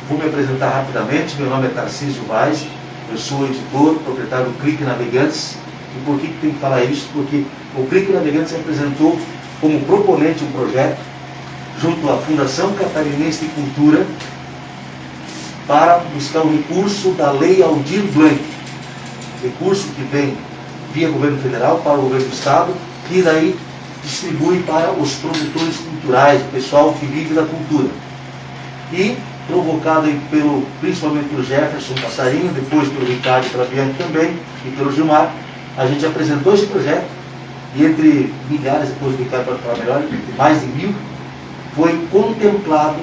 vou me apresentar rapidamente. Meu nome é Tarcísio Vaz, eu sou editor, proprietário do Clique Navegantes. E por que tem que falar isso? Porque o Clique Navegantes se apresentou como proponente um projeto junto à Fundação Catarinense de Cultura para buscar o recurso da Lei Aldir Blanc, recurso que vem via governo federal para o governo do estado, que daí distribui para os produtores culturais, o pessoal que vive da cultura. E provocado aí principalmente pelo Jefferson Passarinho, depois pelo Ricardo e pela Bianca também, e pelo Gilmar, a gente apresentou esse projeto, e entre milhares, depois o Ricardo pode falar melhor, entre mais de 1000, foi contemplado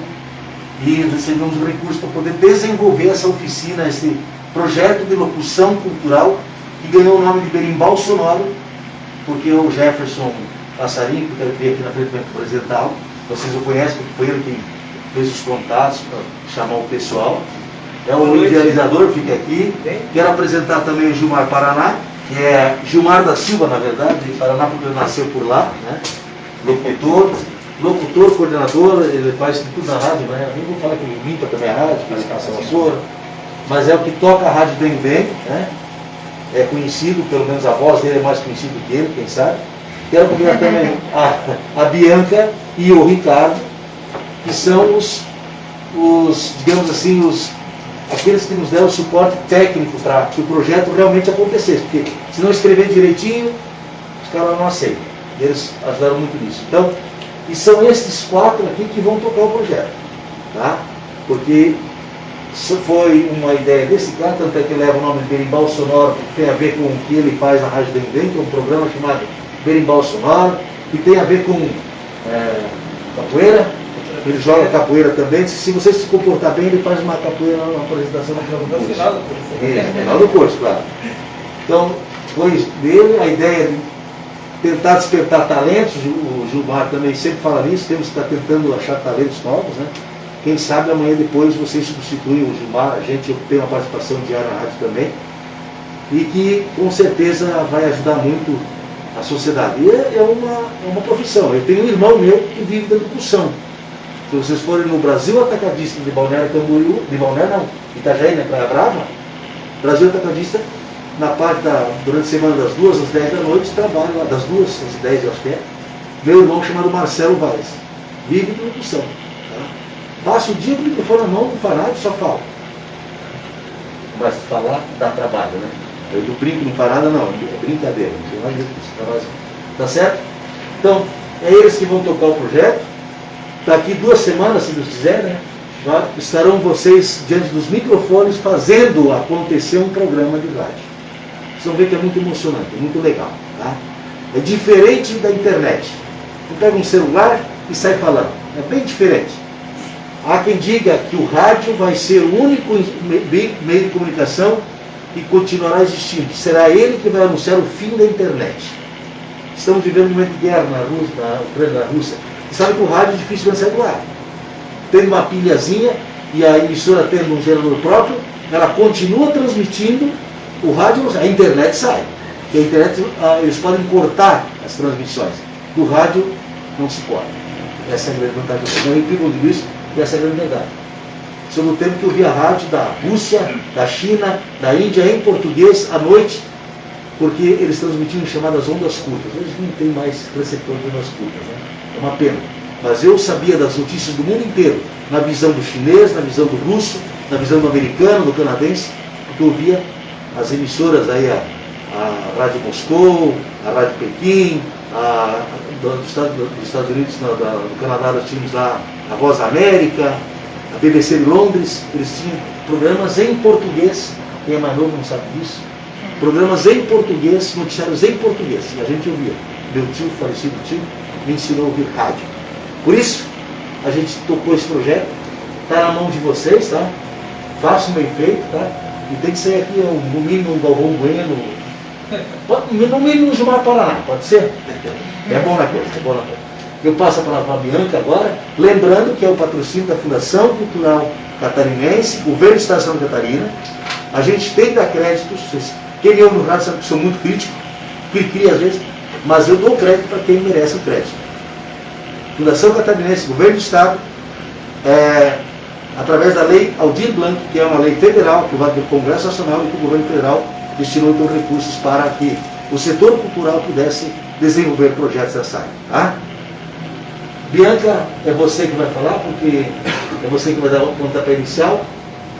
e recebemos o recurso para poder desenvolver essa oficina, esse projeto de locução cultural, que ganhou o nome de Berimbau Sonoro, porque o Jefferson Passarinho, que eu quero vir aqui na frente para apresentá-lo, vocês o conhecem, porque foi ele quem fez os contatos para chamar o pessoal. É o idealizador, fica aqui. Quero apresentar também o Gilmar Paraná, que é Gilmar da Silva, na verdade, de Paraná, porque ele nasceu por lá, né? Locutor, coordenador, ele faz tudo na rádio, né? Eu nem vou falar que ele limpa também a rádio, faz caçação, mas é o que toca a rádio bem, né? É conhecido, pelo menos a voz dele é mais conhecida que ele, quem sabe. Quero convidar também a Bianca e o Ricardo, que são os digamos assim, aqueles que nos deram o suporte técnico para que o projeto realmente acontecesse. Porque se não escrever direitinho, os caras não aceitam. Eles ajudaram muito nisso. Então, e são esses 4 aqui que vão tocar o projeto. Tá? Porque isso foi uma ideia desse cara, tanto é que leva o nome de Berimbau Sonoro, que tem a ver com o que ele faz na Rádio Bem, que é um programa chamado Berimbau Sonoro, que tem a ver com capoeira. Ele joga capoeira também. Se você se comportar bem, ele faz uma capoeira na apresentação no final do curso. No final do curso, claro. Então, foi dele a ideia de tentar despertar talentos. O Gilmar também sempre fala nisso, temos que estar tentando achar talentos novos, né? Quem sabe amanhã depois vocês substituem o Gilmar, a gente tem uma participação diária na rádio também, e que com certeza vai ajudar muito a sociedade. E é uma profissão. Eu tenho um irmão meu que vive da locução. Se vocês forem no Brasil Atacadista de Balneário Camboriú, de Balneário não, Itajaí, na Praia Brava, Brasil Atacadista, na parte durante a semana das 2 às 10 da noite, trabalha lá, das 2 às 10 eu acho que é, meu irmão chamado Marcelo Vaz, vive de locução. Tá? Passa o dia com o microfone na mão, não faz nada, só fala. Mas falar dá trabalho, né? Eu do brinco não faz nada não, é brincadeira, não tem nada disso, tá certo? Então, é eles que vão tocar o projeto. Daqui 2 semanas, se Deus quiser, né, estarão vocês diante dos microfones fazendo acontecer um programa de rádio. Vocês vão ver que é muito emocionante, é muito legal. Tá? É diferente da internet. Você pega um celular e sai falando. É bem diferente. Há quem diga que o rádio vai ser o único meio de comunicação que continuará existindo. Será ele que vai anunciar o fim da internet. Estamos vivendo um momento de guerra na Ucrânia, na Rússia. E sabe que o rádio é difícil de sair do ar. Tendo uma pilhazinha e a emissora tendo um gerador próprio, ela continua transmitindo, o rádio, a internet sai. E a internet, eles podem cortar as transmissões. Do rádio não se corta. Essa é a grande vantagem. Não implicam tudo isso, e essa é a grande verdade. Sobre o tempo que eu vi a rádio da Rússia, da China, da Índia em português à noite, porque eles transmitiam chamadas ondas curtas. Hoje não tem mais receptor de ondas curtas, né? É uma pena. Mas eu sabia das notícias do mundo inteiro, na visão do chinês, na visão do russo, na visão do americano, do canadense, porque eu via as emissoras aí, a Rádio Moscou, a Rádio Pequim, dos Estados Unidos, do Canadá nós tínhamos lá a Voz da América, a BBC de Londres, eles tinham programas em português, quem é mais novo não sabe disso, programas em português, noticiários em português, e a gente ouvia. Meu tio, falecido tio, me ensinou a ouvir rádio. Por isso, a gente tocou esse projeto, está na mão de vocês, tá? Façam bem feito, tá? E tem que sair aqui no mínimo um Galvão Bueno, no mínimo um Gilmar Paraná, pode ser? É bom na coisa, é bom na coisa. Eu passo a palavra para a Bianca agora, lembrando que é o patrocínio da Fundação Cultural Catarinense, Governo do Estado de Santa Catarina. A gente tem que dar créditos, quem eu no rádio sabe que sou muito crítico, cria às vezes, mas eu dou crédito para quem merece o crédito. Fundação Catarinense, Governo do Estado, através da lei Aldir Blanc, que é uma lei federal que vai do Congresso Nacional e que o governo federal destinou então recursos para que o setor cultural pudesse desenvolver projetos dessa área. Tá? Bianca, é você que vai falar, porque é você que vai dar o pontapé inicial.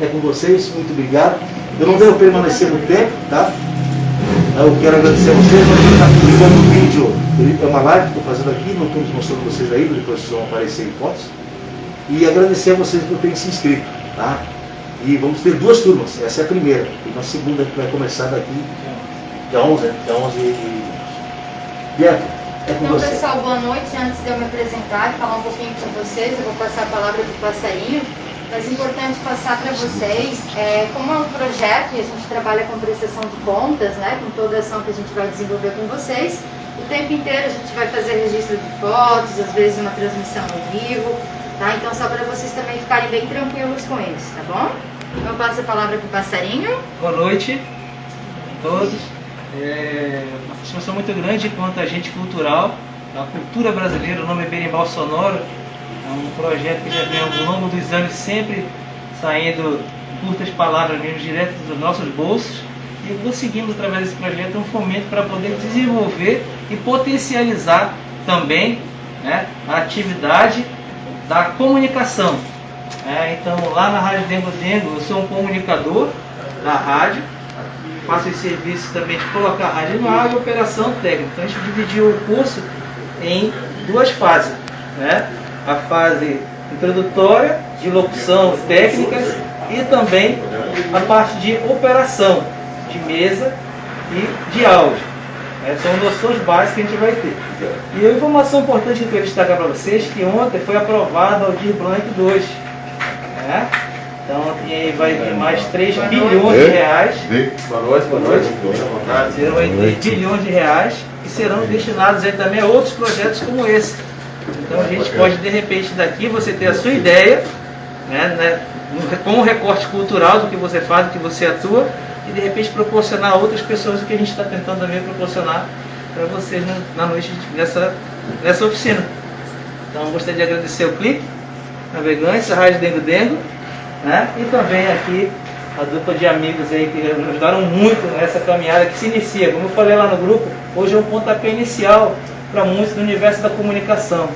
É com vocês, muito obrigado. Eu não devo permanecer muito tempo, tá? Eu quero agradecer a vocês. Nós vamos estar publicando um vídeo, é uma live que estou fazendo aqui, não estamos mostrando vocês ainda, depois vocês vão aparecer em fotos. E agradecer a vocês por terem se inscrito, tá? E vamos ter 2 turmas, essa é a primeira, e uma segunda que vai começar daqui, dia 11, né? Dia 11 de... Bianca, é com Então, você. pessoal, boa noite. Antes de eu me apresentar e falar um pouquinho com vocês, eu vou passar a palavra para o Passarinho. Mas é importante passar para vocês, como é um projeto e a gente trabalha com prestação de contas, né, com toda a ação que a gente vai desenvolver com vocês, o tempo inteiro a gente vai fazer registro de fotos, às vezes uma transmissão ao vivo, tá? Então só para vocês também ficarem bem tranquilos com isso, tá bom? Então eu passo a palavra para o Passarinho. Boa noite a todos. Uma satisfação muito grande quanto a agente cultural, a cultura brasileira, o nome é Berimbau Sonoro. É um projeto que já vem ao longo dos anos sempre saindo curtas palavras mesmo direto dos nossos bolsos, e conseguimos através desse projeto um fomento para poder desenvolver e potencializar também, né, a atividade da comunicação. Então lá na Rádio Dengo Dengo eu sou um comunicador da rádio, faço esse serviço também de colocar a rádio no ar e operação técnica. Então a gente dividiu o curso em 2 fases, né? A fase introdutória, de locução, técnicas, e também a parte de operação, de mesa e de áudio. São noções básicas que a gente vai ter. E a informação importante que eu quero destacar para vocês, que ontem foi aprovado o Aldir Blanc 2. Então vai vir mais 3 bilhões de reais. Boa noite, boa noite. Serão 3 bilhões de reais que serão destinados aí também a outros projetos como esse. Então a gente pode, de repente, daqui você ter a sua ideia, né, com o recorte cultural do que você faz, do que você atua, e de repente proporcionar a outras pessoas o que a gente está tentando também proporcionar para vocês na noite nessa oficina. Então gostaria de agradecer o Clique Navegantes, a Rádio Dengo Dengo, né, e também aqui a dupla de amigos aí que nos ajudaram muito nessa caminhada que se inicia. Como eu falei lá no grupo, hoje é um pontapé inicial para muitos do universo da comunicação.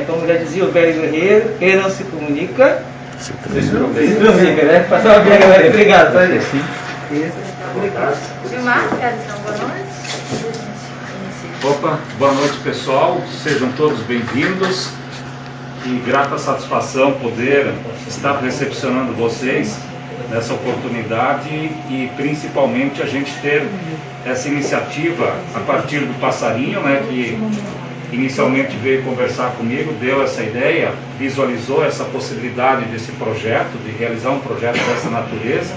Como já dizia o velho guerreiro, quem não se comunica, se comunica, né? Passar uma bem, galera. Obrigado, tá, gente? Gilmar, quero dar uma boa noite. Opa, boa noite, pessoal. Sejam todos bem-vindos. E grata satisfação poder estar recepcionando vocês nessa oportunidade e principalmente a gente ter essa iniciativa a partir do Passarinho, né, que inicialmente veio conversar comigo, deu essa ideia, visualizou essa possibilidade desse projeto, de realizar um projeto dessa natureza.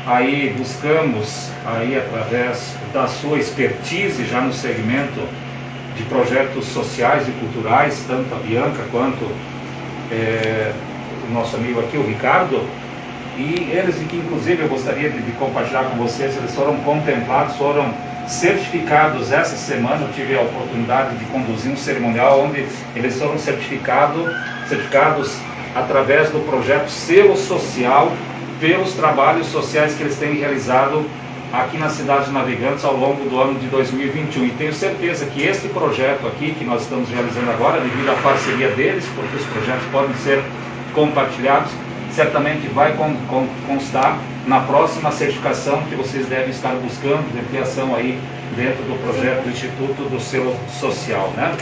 Aí buscamos, aí através da sua expertise já no segmento de projetos sociais e culturais, tanto a Bianca quanto o nosso amigo aqui, o Ricardo, e eles, que inclusive eu gostaria de compartilhar com vocês, eles foram contemplados, foram certificados essa semana. Eu tive a oportunidade de conduzir um cerimonial onde eles foram certificados através do projeto Selo Social, pelos trabalhos sociais que eles têm realizado aqui na cidade de Navegantes ao longo do ano de 2021. E tenho certeza que este projeto aqui, que nós estamos realizando agora, devido à parceria deles, porque os projetos podem ser compartilhados, certamente vai constar na próxima certificação que vocês devem estar buscando de ampliação aí dentro do projeto do Instituto do Selo Social, né?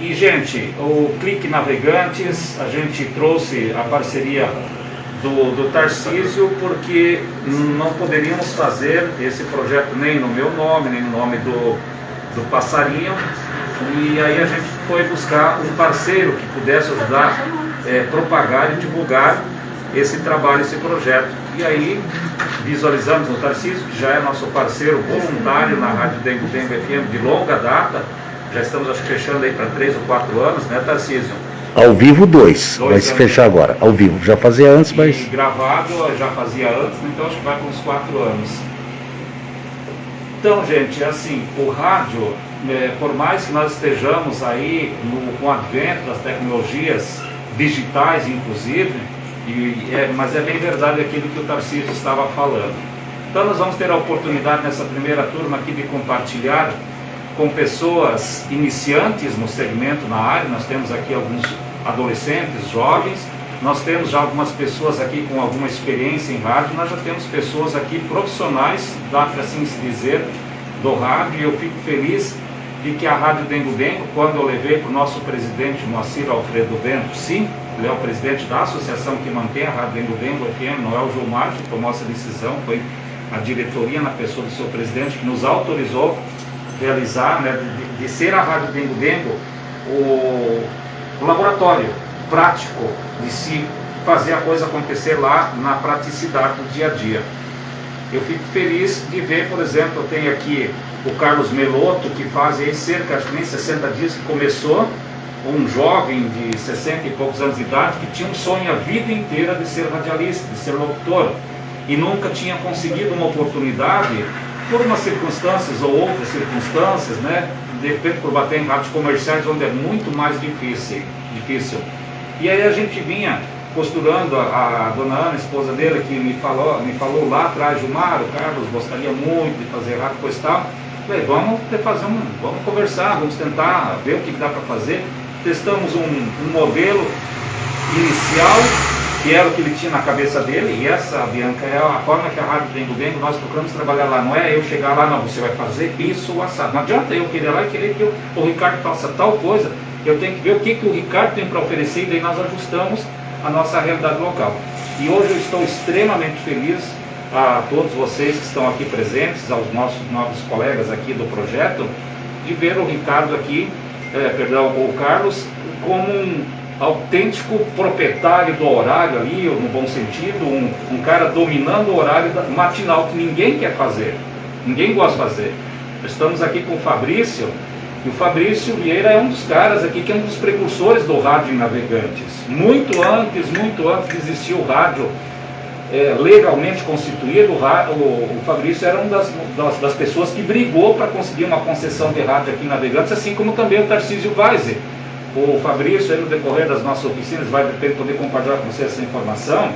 E, gente, o Clique Navegantes, a gente trouxe a parceria do Tarcísio, porque não poderíamos fazer esse projeto nem no meu nome, nem no nome do Passarinho, e aí a gente foi buscar um parceiro que pudesse ajudar propagar e divulgar esse trabalho, esse projeto. E aí visualizamos o Tarcísio, que já é nosso parceiro voluntário na Rádio Dengo Dengo FM de longa data, já estamos acho que fechando aí para 3 ou 4 anos, né, Tarcísio? Ao vivo 2, vai se fechar agora, ao vivo, já fazia antes, mas... E gravado já fazia antes, então acho que vai com uns 4 anos. Então, gente, assim, o rádio, por mais que nós estejamos aí com o advento das tecnologias digitais inclusive, mas é bem verdade aquilo que o Tarcísio estava falando. Então nós vamos ter a oportunidade nessa primeira turma aqui de compartilhar com pessoas iniciantes no segmento, na área. Nós temos aqui alguns adolescentes, jovens, nós temos já algumas pessoas aqui com alguma experiência em rádio, nós já temos pessoas aqui profissionais, dá para assim se dizer, do rádio, e eu fico feliz de que a Rádio Dengo Dengo, quando eu levei para o nosso presidente Moacir Alfredo Bento, sim, ele é o presidente da associação que mantém a Rádio Dengo Dengo FM, não é o Gilmar que tomou essa decisão, foi a diretoria na pessoa do seu presidente que nos autorizou realizar, né, de ser a Rádio Dengo Dengo o laboratório prático de se fazer a coisa acontecer lá na praticidade do dia a dia. Eu fico feliz de ver, por exemplo, eu tenho aqui o Carlos Meloto, que faz aí cerca de 60 dias que começou, um jovem de 60 e poucos anos de idade, que tinha um sonho a vida inteira de ser radialista, de ser locutor, e nunca tinha conseguido uma oportunidade, por umas circunstâncias ou outras circunstâncias, né? De repente por bater em rádios comerciais, onde é muito mais difícil. E aí a gente vinha costurando, a dona Ana, a esposa dele, que me falou lá atrás, Gilmar, o Carlos gostaria muito de fazer rádio postal. Falei, vamos conversar, vamos tentar ver o que dá para fazer. Testamos um modelo inicial, que era o que ele tinha na cabeça dele, e essa, Bianca, é a forma que a Rádio Dengo Dengo, nós procuramos trabalhar lá. Não é eu chegar lá, não, você vai fazer isso ou assado. Não adianta eu querer lá e querer que o Ricardo faça tal coisa. Eu tenho que ver o que o Ricardo tem para oferecer, e daí nós ajustamos a nossa realidade local. E hoje eu estou extremamente feliz a todos vocês que estão aqui presentes, aos nossos novos colegas aqui do projeto, de ver o Ricardo aqui, o Carlos, como um autêntico proprietário do horário ali, no bom sentido, um cara dominando o horário matinal que ninguém quer fazer, ninguém gosta de fazer. Estamos aqui com o Fabrício, e o Fabrício Vieira é um dos caras aqui que é um dos precursores do rádio em Navegantes. Muito antes de existir o rádio legalmente constituído, o Fabrício era uma das pessoas que brigou para conseguir uma concessão de rádio aqui em Navegantes, assim como também o Tarcísio Weiser. O Fabrício, no decorrer das nossas oficinas, vai poder compartilhar com você essa informação.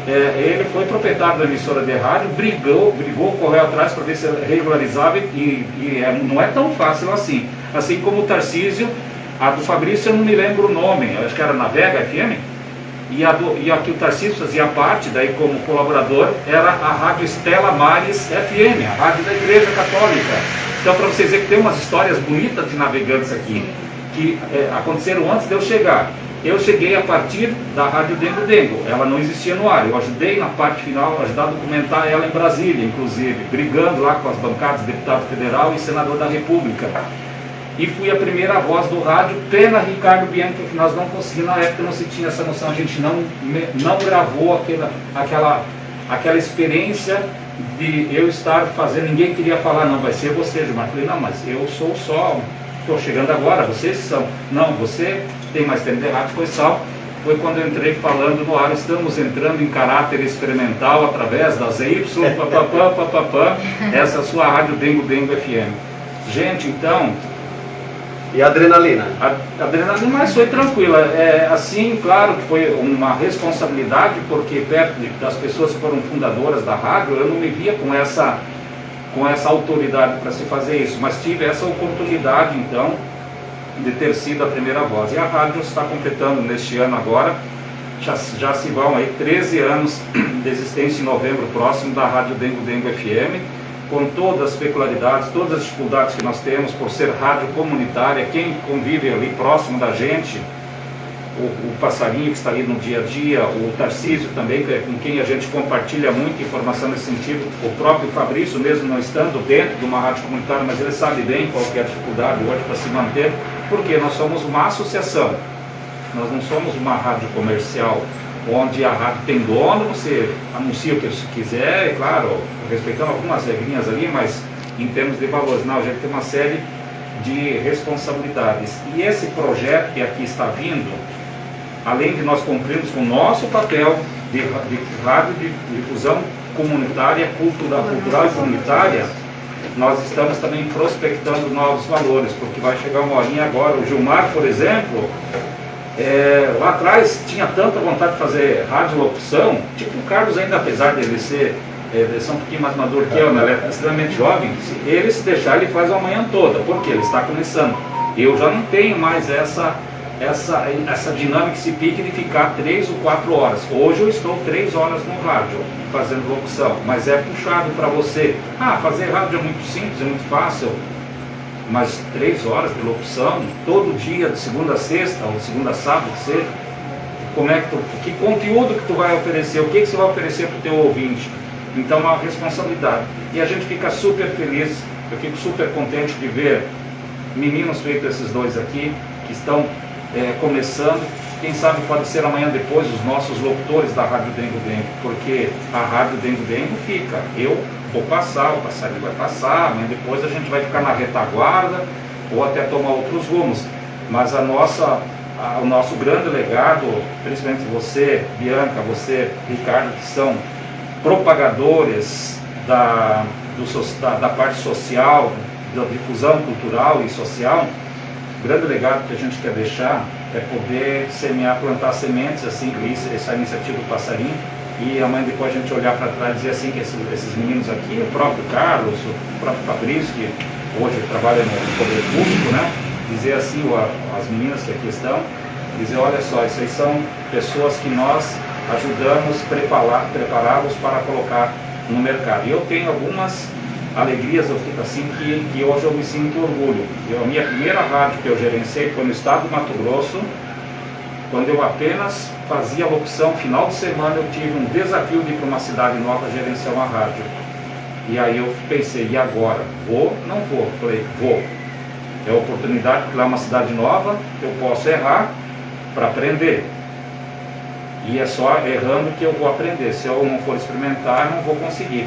Ele foi proprietário da emissora de rádio, brigou, correu atrás para ver se regularizava, não é tão fácil assim. Assim como o Tarcísio, a do Fabrício eu não me lembro o nome, acho que era Navega FM, e a que o Tarcísio fazia parte, daí como colaborador, era a Rádio Estela Maris FM, a rádio da Igreja Católica. Então, para vocês verem que tem umas histórias bonitas de Navegantes aqui, que aconteceram antes de eu chegar. Eu cheguei a partir da Rádio Dengo Dengo, ela não existia no ar, eu ajudei na parte final, ajudar a documentar ela em Brasília, inclusive, brigando lá com as bancadas de deputado federal e senador da República. E fui a primeira voz do rádio, pena Ricardo Bianca, que nós não conseguimos, na época não se tinha essa noção, a gente não gravou aquela experiência de eu estar fazendo, ninguém queria falar, não, vai ser você, Gilmar. Eu falei, não, mas eu sou só, estou chegando agora, vocês são, não, você tem mais tempo de rádio, foi só. Foi quando eu entrei falando no ar, estamos entrando em caráter experimental através das ZY, essa é a sua Rádio Dengo Dengo FM. Gente, então... E a adrenalina? A adrenalina, mas foi tranquila. Assim, claro que foi uma responsabilidade, porque perto das pessoas que foram fundadoras da rádio, eu não me via com essa autoridade para se fazer isso, mas tive essa oportunidade, então, de ter sido a primeira voz. E a rádio está completando neste ano agora, já se vão aí 13 anos de existência em novembro próximo da Rádio Dengo Dengo FM, com todas as peculiaridades, todas as dificuldades que nós temos por ser rádio comunitária. Quem convive ali próximo da gente, o Passarinho que está ali no dia a dia, o Tarcísio também, com quem a gente compartilha muita informação nesse sentido, o próprio Fabrício, mesmo não estando dentro de uma rádio comunitária, mas ele sabe bem qual é a dificuldade hoje para se manter, porque nós somos uma associação, nós não somos uma rádio comercial, onde a rádio tem dono, você anuncia o que você quiser, e claro, respeitando algumas regrinhas ali, mas em termos de valores, não, a gente tem uma série de responsabilidades. E esse projeto que aqui está vindo, além de nós cumprirmos com o nosso papel de rádio de difusão comunitária, cultural e comunitária, nós estamos também prospectando novos valores, porque vai chegar uma horinha agora, o Gilmar, por exemplo, Lá atrás tinha tanta vontade de fazer radiolocução, tipo o Carlos ainda, apesar de ele ser um pouquinho mais maduro que eu, né? Ele é extremamente jovem, se ele se deixar, ele faz a manhã toda, porque ele está começando. Eu já não tenho mais essa dinâmica, esse pique de ficar 3 ou 4 horas. Hoje eu estou 3 horas no rádio, fazendo locução, mas é puxado para você. Fazer rádio é muito simples, é muito fácil, mas 3 horas de locução, todo dia, de segunda a sexta, ou de segunda a sábado, que seja, que conteúdo que tu vai oferecer, o que você vai oferecer para o teu ouvinte. Então é uma responsabilidade. E a gente fica super feliz, eu fico super contente de ver meninos feitos esses dois aqui, que estão começando. Quem sabe pode ser amanhã depois os nossos locutores da Rádio Dengo Dengo, porque a Rádio Dengo Dengo fica, eu vou passar, o passarinho vai passar, amanhã depois a gente vai ficar na retaguarda, ou até tomar outros rumos. Mas o nosso grande legado, principalmente você, Bianca, você, Ricardo, que são propagadores da parte social, da difusão cultural e social, o grande legado que a gente quer deixar é poder semear, plantar sementes, assim, essa iniciativa do Passarinho, e amanhã depois a gente olhar para trás e dizer assim que esses meninos aqui, o próprio Carlos, o próprio Fabrício, que hoje trabalha no poder público, né, dizer assim, as meninas que aqui estão, dizer, olha só, isso aí são pessoas que nós ajudamos prepará-los para colocar no mercado. E eu tenho algumas alegrias, eu fico assim, que hoje eu me sinto orgulho. A minha primeira rádio que eu gerenciei foi no estado do Mato Grosso, quando eu apenas fazia locução. Final de semana eu tive um desafio de ir para uma cidade nova gerenciar uma rádio. E aí eu pensei, e agora? Vou? Não vou? Falei, vou. É a oportunidade, porque lá é uma cidade nova, eu posso errar para aprender. E é só errando que eu vou aprender. Se eu não for experimentar, eu não vou conseguir.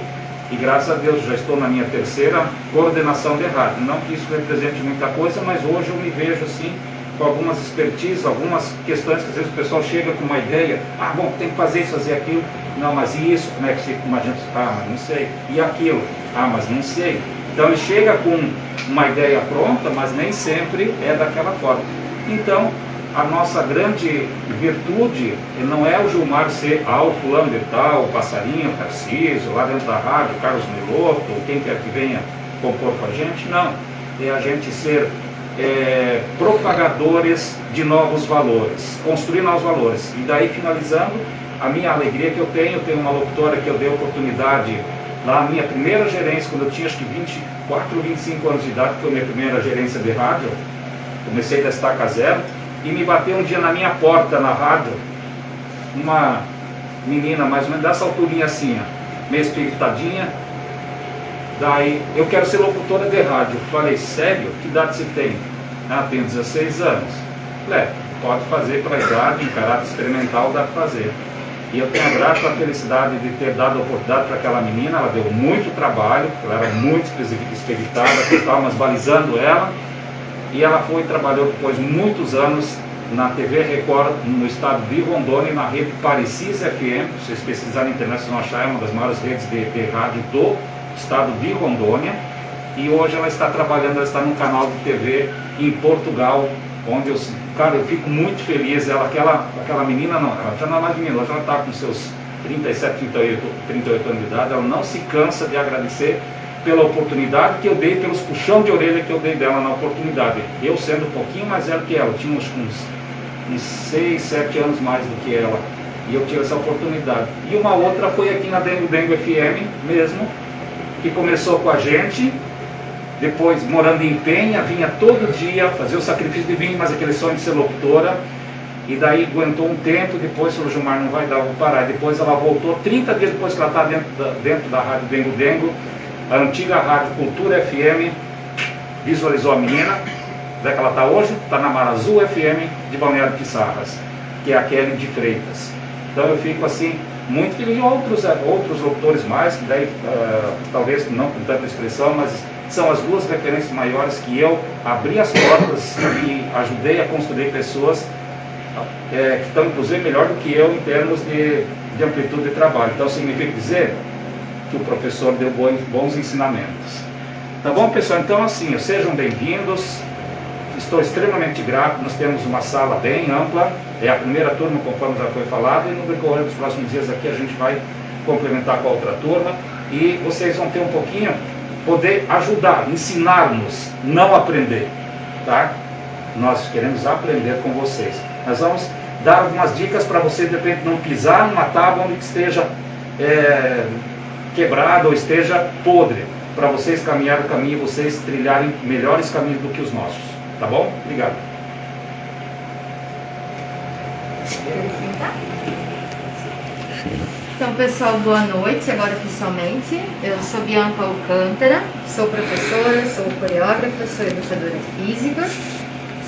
E graças a Deus já estou na minha terceira coordenação de rádio. Não que isso represente muita coisa, mas hoje eu me vejo assim, com algumas expertises, algumas questões que às vezes o pessoal chega com uma ideia, bom, tem que fazer isso, fazer aquilo. Não, mas e isso? Como é que se imagina? Mas não sei. E aquilo? Mas não sei. Então ele chega com uma ideia pronta, mas nem sempre é daquela forma. Então, a nossa grande virtude não é o Gilmar ser o fulano de tal, o Passarinho, o Tarcísio, lá dentro da rádio, o Carlos Meloto, ou quem quer que venha compor com a gente, não. É a gente ser propagadores de novos valores, construir novos valores. E daí, finalizando, a minha alegria que eu tenho uma locutora que eu dei oportunidade lá, na minha primeira gerência, quando eu tinha acho que 24 ou 25 anos de idade, que foi a minha primeira gerência de rádio, comecei da estaca zero. E me bateu um dia na minha porta, na rádio, uma menina mais ou menos dessa alturinha assim, meio espiritadinha. Daí, eu quero ser locutora de rádio. Falei, sério? Que idade você tem? Tenho 16 anos. Falei, pode fazer pela idade, em caráter experimental, dá para fazer. E eu tenho a grata felicidade de ter dado a oportunidade para aquela menina. Ela deu muito trabalho, ela era muito espiritada, estávamos balizando ela. E ela foi e trabalhou depois muitos anos na TV Record, no estado de Rondônia, na rede Parecis FM. Se vocês pesquisarem na internet, vocês vão achar, é uma das maiores redes de rádio do estado de Rondônia. E hoje ela está trabalhando, ela está num canal de TV em Portugal, onde eu fico muito feliz. Aquela menina, ela já não é mais menina, ela já está com seus 37, 38 anos de idade, ela não se cansa de agradecer pela oportunidade que eu dei, pelos puxão de orelha que eu dei dela na oportunidade. Eu sendo um pouquinho mais velho que ela, tinha uns 6, 7 anos mais do que ela, e eu tive essa oportunidade. E uma outra foi aqui na Dengo Dengo FM mesmo, que começou com a gente, depois morando em Penha, vinha todo dia fazer o sacrifício de vir, mas aquele sonho de ser locutora, e daí aguentou um tempo, depois falou, Gilmar, não vai dar, vou parar. E depois ela voltou, 30 dias depois que ela está dentro da Rádio Dengo Dengo, a antiga Rádio Cultura FM visualizou a menina, onde é que ela está hoje? Está na Marazul FM de Balneário de Pissarras, que é a Kelly de Freitas. Então eu fico assim, muito feliz. Outros locutores mais, que daí talvez não com tanta expressão, mas são as duas referências maiores que eu abri as portas e ajudei a construir pessoas que estão inclusive melhor do que eu em termos de amplitude de trabalho. Então significa dizer que o professor deu bons ensinamentos. Tá bom, pessoal? Então assim, sejam bem-vindos. estou extremamente grato. Nós temos uma sala bem ampla, é a primeira turma, conforme já foi falado, e no decorrer dos próximos dias aqui a gente vai complementar com a outra turma, e vocês vão ter um pouquinho, poder ajudar, ensinar-nos, não aprender, tá? Nós queremos aprender com vocês. Nós vamos dar algumas dicas para vocês, de repente, não pisar numa tábua onde esteja quebrada ou esteja podre, para vocês caminhar o caminho, vocês trilharem melhores caminhos do que os nossos, tá bom? Obrigado. Então, pessoal, boa noite, agora oficialmente. Eu sou Bianca Alcântara, sou professora, sou coreógrafa, sou educadora física,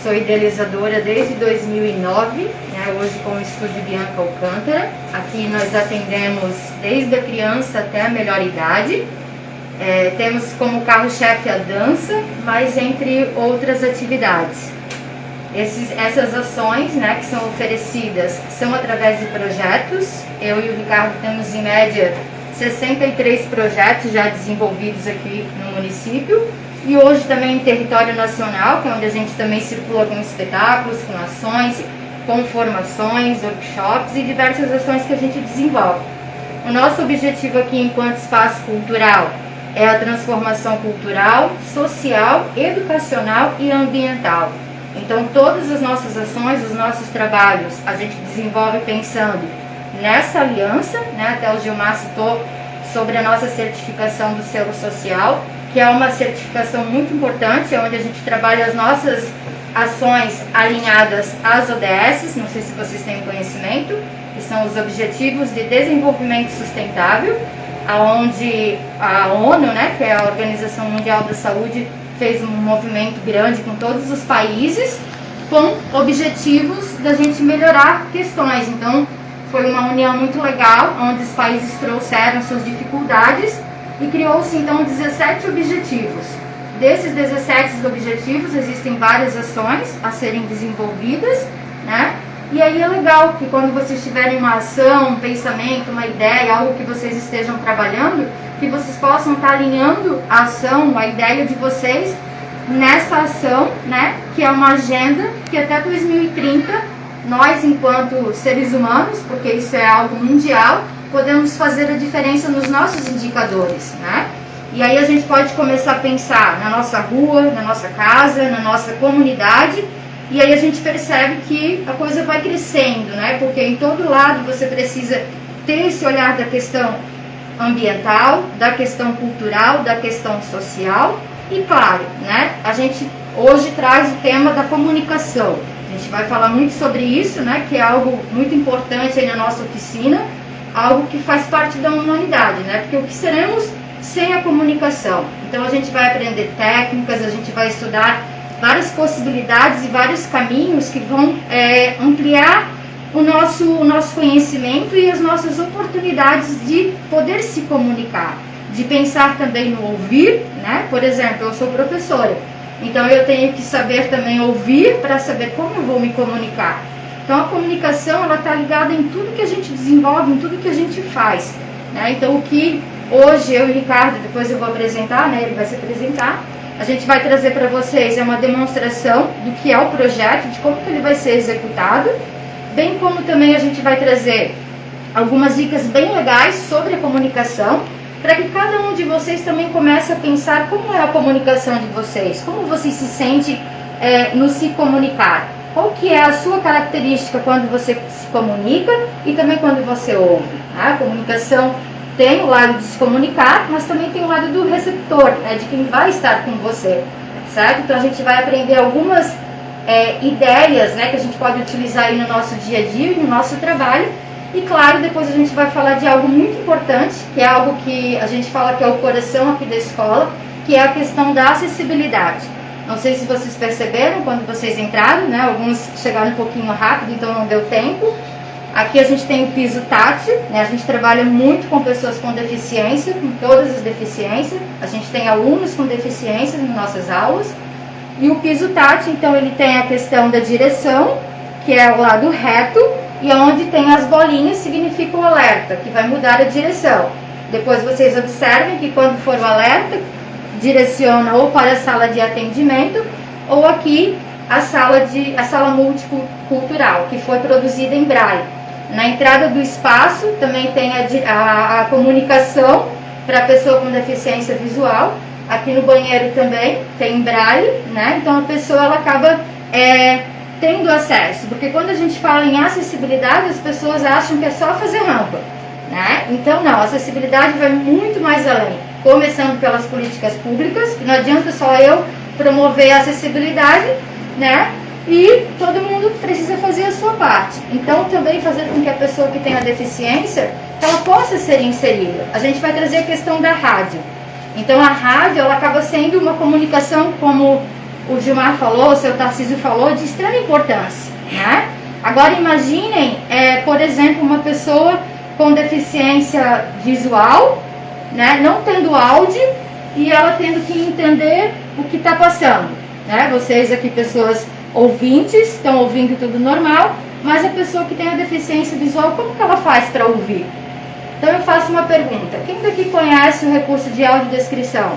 sou idealizadora desde 2009, né, hoje com o Estúdio Bianca Alcântara. Aqui nós atendemos desde a criança até a melhor idade. Temos como carro-chefe a dança, mas entre outras atividades. Essas ações, né, que são oferecidas são através de projetos. Eu e o Ricardo temos em média 63 projetos já desenvolvidos aqui no município, e hoje também em território nacional, que é onde a gente também circula com espetáculos, com ações, com formações, workshops e diversas ações que a gente desenvolve. O nosso objetivo aqui enquanto espaço cultural é a transformação cultural, social, educacional e ambiental. Então, todas as nossas ações, os nossos trabalhos, a gente desenvolve pensando nessa aliança, né? Até o Gilmar citou sobre a nossa certificação do selo social, que é uma certificação muito importante, onde a gente trabalha as nossas ações alinhadas às ODS, não sei se vocês têm conhecimento, que são os Objetivos de Desenvolvimento Sustentável, onde a ONU, né, que é a Organização Mundial da Saúde, fez um movimento grande com todos os países, com objetivos da gente melhorar questões. Então, foi uma união muito legal, onde os países trouxeram suas dificuldades e criou-se, então, 17 objetivos. Desses 17 objetivos, existem várias ações a serem desenvolvidas, né? E aí é legal que quando vocês tiverem uma ação, um pensamento, uma ideia, algo que vocês estejam trabalhando, que vocês possam estar alinhando a ação, a ideia de vocês nessa ação, né, que é uma agenda que até 2030, nós enquanto seres humanos, porque isso é algo mundial, podemos fazer a diferença nos nossos indicadores, né? E aí a gente pode começar a pensar na nossa rua, na nossa casa, na nossa comunidade, e aí a gente percebe que a coisa vai crescendo, né? Porque em todo lado você precisa ter esse olhar da questão ambiental, da questão cultural, da questão social e, claro, né, a gente hoje traz o tema da comunicação. A gente vai falar muito sobre isso, né, que é algo muito importante aí na nossa oficina, algo que faz parte da humanidade, né, porque o que seremos sem a comunicação? Então a gente vai aprender técnicas, a gente vai estudar várias possibilidades e vários caminhos que vão ampliar o nosso conhecimento e as nossas oportunidades de poder se comunicar, de pensar também no ouvir, né? Por exemplo, eu sou professora, então eu tenho que saber também ouvir para saber como eu vou me comunicar. Então a comunicação, ela está ligada em tudo que a gente desenvolve, em tudo que a gente faz, né? Então o que hoje eu e o Ricardo, depois eu vou apresentar, né? Ele vai se apresentar, a gente vai trazer para vocês uma demonstração do que é o projeto, de como que ele vai ser executado, bem como também a gente vai trazer algumas dicas bem legais sobre a comunicação, para que cada um de vocês também comece a pensar como é a comunicação de vocês, como você se sente no se comunicar, qual que é a sua característica quando você se comunica e também quando você ouve. A comunicação tem o lado de se comunicar, mas também tem o lado do receptor, né, de quem vai estar com você, certo? Então a gente vai aprender algumas ideias, né, que a gente pode utilizar aí no nosso dia a dia e no nosso trabalho. E claro, depois a gente vai falar de algo muito importante, que é algo que a gente fala que é o coração aqui da escola, que é a questão da acessibilidade. Não sei se vocês perceberam quando vocês entraram, né, alguns chegaram um pouquinho rápido, então não deu tempo. Aqui a gente tem o piso tátil, né, a gente trabalha muito com pessoas com deficiência, com todas as deficiências. A gente tem alunos com deficiência nas nossas aulas. E o piso tátil, então, ele tem a questão da direção, que é o lado reto, e onde tem as bolinhas significa o alerta, que vai mudar a direção. Depois vocês observem que quando for o alerta, direciona ou para a sala de atendimento, ou aqui a sala multicultural, que foi produzida em Braille. Na entrada do espaço também tem a comunicação para a pessoa com deficiência visual. Aqui no banheiro também tem Braille, né? Então a pessoa ela acaba tendo acesso, porque quando a gente fala em acessibilidade, as pessoas acham que é só fazer rampa, né? Então não, a acessibilidade vai muito mais além, começando pelas políticas públicas, que não adianta só eu promover a acessibilidade, né? E todo mundo precisa fazer a sua parte. Então também fazer com que a pessoa que tem a deficiência, ela possa ser inserida. A gente vai trazer a questão da rádio. Então a rádio, ela acaba sendo uma comunicação, como o Gilmar falou, o seu Tarcísio falou, de extrema importância, né? Agora imaginem, por exemplo, uma pessoa com deficiência visual, né, não tendo áudio e ela tendo que entender o que está passando, né? Vocês aqui, pessoas ouvintes, estão ouvindo tudo normal, mas a pessoa que tem a deficiência visual, como que ela faz para ouvir? Então eu faço uma pergunta: quem daqui conhece o recurso de audiodescrição?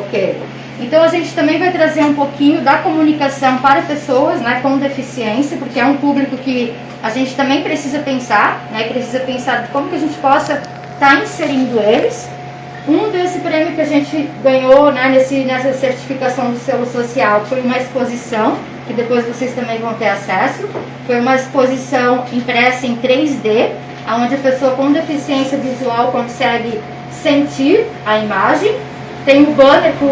Ok. Então a gente também vai trazer um pouquinho da comunicação para pessoas, né, com deficiência, porque é um público que a gente também precisa pensar, né, precisa pensar de como que a gente possa estar inserindo eles. Um desse prêmio que a gente ganhou, né, nessa certificação do selo social foi uma exposição, que depois vocês também vão ter acesso. Foi uma exposição impressa em 3D, onde a pessoa com deficiência visual consegue sentir a imagem. Tem um banner com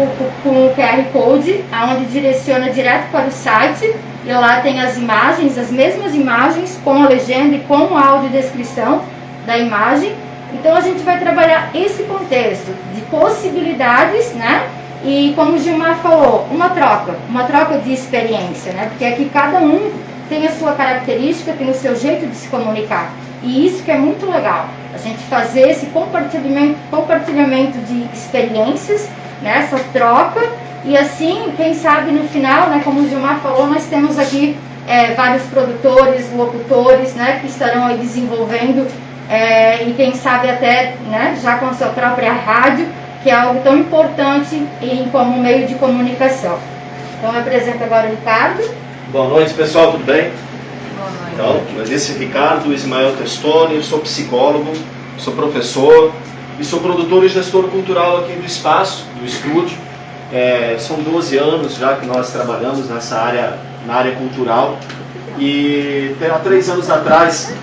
o QR Code, onde direciona direto para o site, e lá tem as imagens, as mesmas imagens, com a legenda e com a audiodescrição da imagem. Então a gente vai trabalhar esse contexto de possibilidades, né? E como o Gilmar falou, uma troca de experiência, né? Porque aqui cada um tem a sua característica, tem o seu jeito de se comunicar. E isso que é muito legal, a gente fazer esse compartilhamento de experiências, né? Essa troca, e assim, quem sabe no final, né? Como o Gilmar falou, nós temos aqui vários produtores, locutores, né? Que estarão aí desenvolvendo e quem sabe até, né, já com a sua própria rádio, que é algo tão importante como meio de comunicação. Então eu apresento agora o Ricardo. Boa noite, pessoal, tudo bem? Boa noite. Então, eu sou Ricardo Ismael Testoni, sou psicólogo, sou professor e sou produtor e gestor cultural aqui do espaço, do estúdio. São 12 anos já que nós trabalhamos na área cultural. E há 3 anos atrás,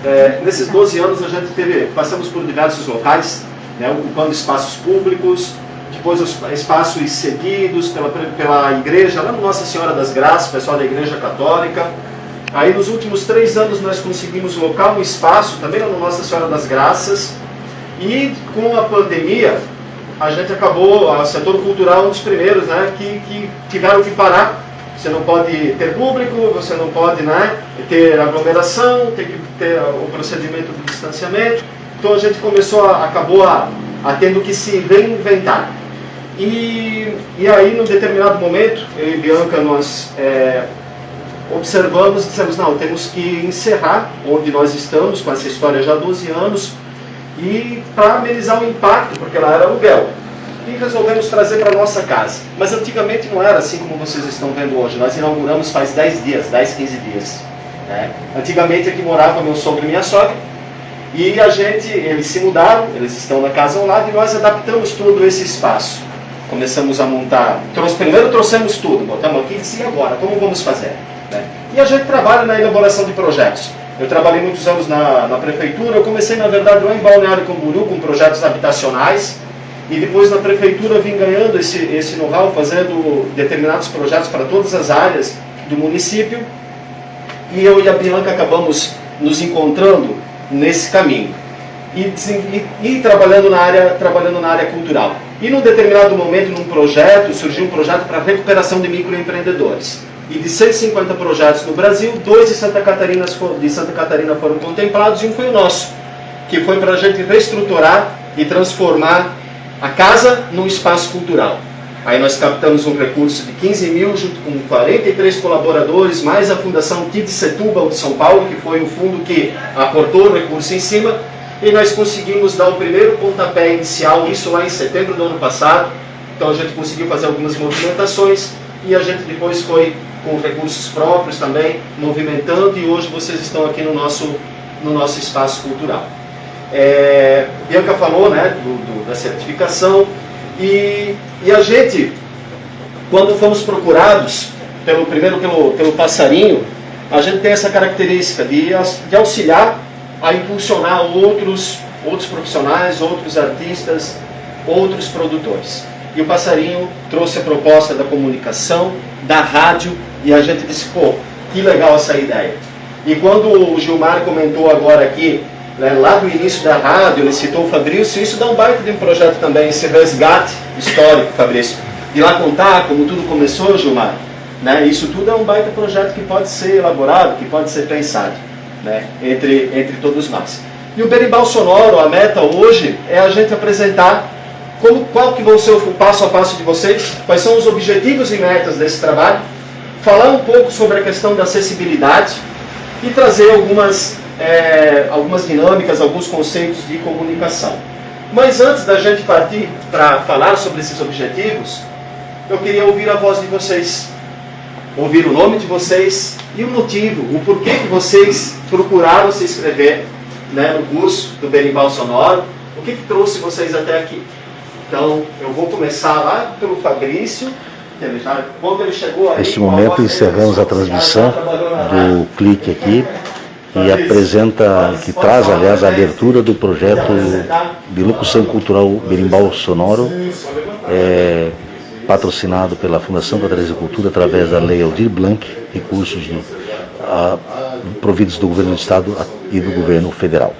nesses 12 anos a gente passamos por diversos locais, né, ocupando espaços públicos, depois os espaços cedidos pela igreja, lá no Nossa Senhora das Graças, pessoal da Igreja Católica. Aí nos últimos 3 anos nós conseguimos locar um espaço também lá no Nossa Senhora das Graças, e com a pandemia a gente acabou, o setor cultural, um dos primeiros, né, que tiveram que parar. Você não pode ter público, você não pode, né, ter aglomeração, tem que ter o procedimento de distanciamento. Então a gente acabou tendo que se reinventar. E aí, num determinado momento, eu e Bianca, nós observamos e dissemos, não, temos que encerrar onde nós estamos, com essa história já há 12 anos, e para amenizar o impacto, porque lá era aluguel. E resolvemos trazer para a nossa casa. Mas antigamente não era assim como vocês estão vendo hoje. Nós inauguramos faz 10 dias, 10, 15 dias. Né? Antigamente aqui morava meu sogro e minha sogra. E eles se mudaram, eles estão na casa ao lado, e nós adaptamos todo esse espaço. Começamos a montar. Primeiro trouxemos tudo, botamos aqui e disse, e agora? Como vamos fazer? Né? E a gente trabalha na elaboração de projetos. Eu trabalhei muitos anos na prefeitura. Eu comecei, na verdade, lá em Balneário Camboriú, com projetos habitacionais. E depois na prefeitura vim ganhando esse know-how, fazendo determinados projetos para todas as áreas do município. E eu e a Bianca acabamos nos encontrando nesse caminho. E trabalhando na área cultural. E num determinado momento, surgiu um projeto para recuperação de microempreendedores. E de 150 projetos no Brasil, 2 de Santa Catarina foram contemplados, e um foi o nosso, que foi para a gente reestruturar e transformar a casa num espaço cultural. Aí nós captamos um recurso de 15 mil, junto com 43 colaboradores, mais a Fundação Tid Setúbal de São Paulo, que foi o fundo que aportou o recurso em cima, e nós conseguimos dar o primeiro pontapé inicial, isso lá em setembro do ano passado. Então a gente conseguiu fazer algumas movimentações, e a gente depois foi com recursos próprios também, movimentando, e hoje vocês estão aqui no nosso espaço cultural. Bianca falou, né, da certificação, e a gente, quando fomos procurados, primeiro pelo Passarinho, a gente tem essa característica de auxiliar a impulsionar outros profissionais, outros artistas, outros produtores. E o Passarinho trouxe a proposta da comunicação, da rádio, e a gente disse, pô, que legal essa ideia. E quando o Gilmar comentou agora aqui, né, lá do início da rádio, ele citou o Fabrício, isso dá um baita de um projeto também, esse resgate histórico, Fabrício. De lá contar como tudo começou, Gilmar, né, isso tudo é um baita projeto que pode ser elaborado, que pode ser pensado, né, entre todos nós. E o Berimbau Sonoro, a meta hoje é a gente apresentar qual que vão ser o passo a passo de vocês, quais são os objetivos e metas desse trabalho, falar um pouco sobre a questão da acessibilidade e trazer algumas dinâmicas, alguns conceitos de comunicação. Mas antes da gente partir para falar sobre esses objetivos, eu queria ouvir a voz de vocês, ouvir o nome de vocês e o motivo, o porquê que vocês procuraram se inscrever, né, no curso do Berimbau Sonoro, o que trouxe vocês até aqui. Então, eu vou começar lá pelo Fabrício. Quando ele chegou aí, neste momento encerramos a transmissão do clique aqui, que apresenta, que traz, aliás, a abertura do projeto de locução cultural Berimbau Sonoro, patrocinado pela Fundação Catarina de Cultura através da Lei Aldir Blanc, recursos providos do Governo do Estado e do Governo Federal.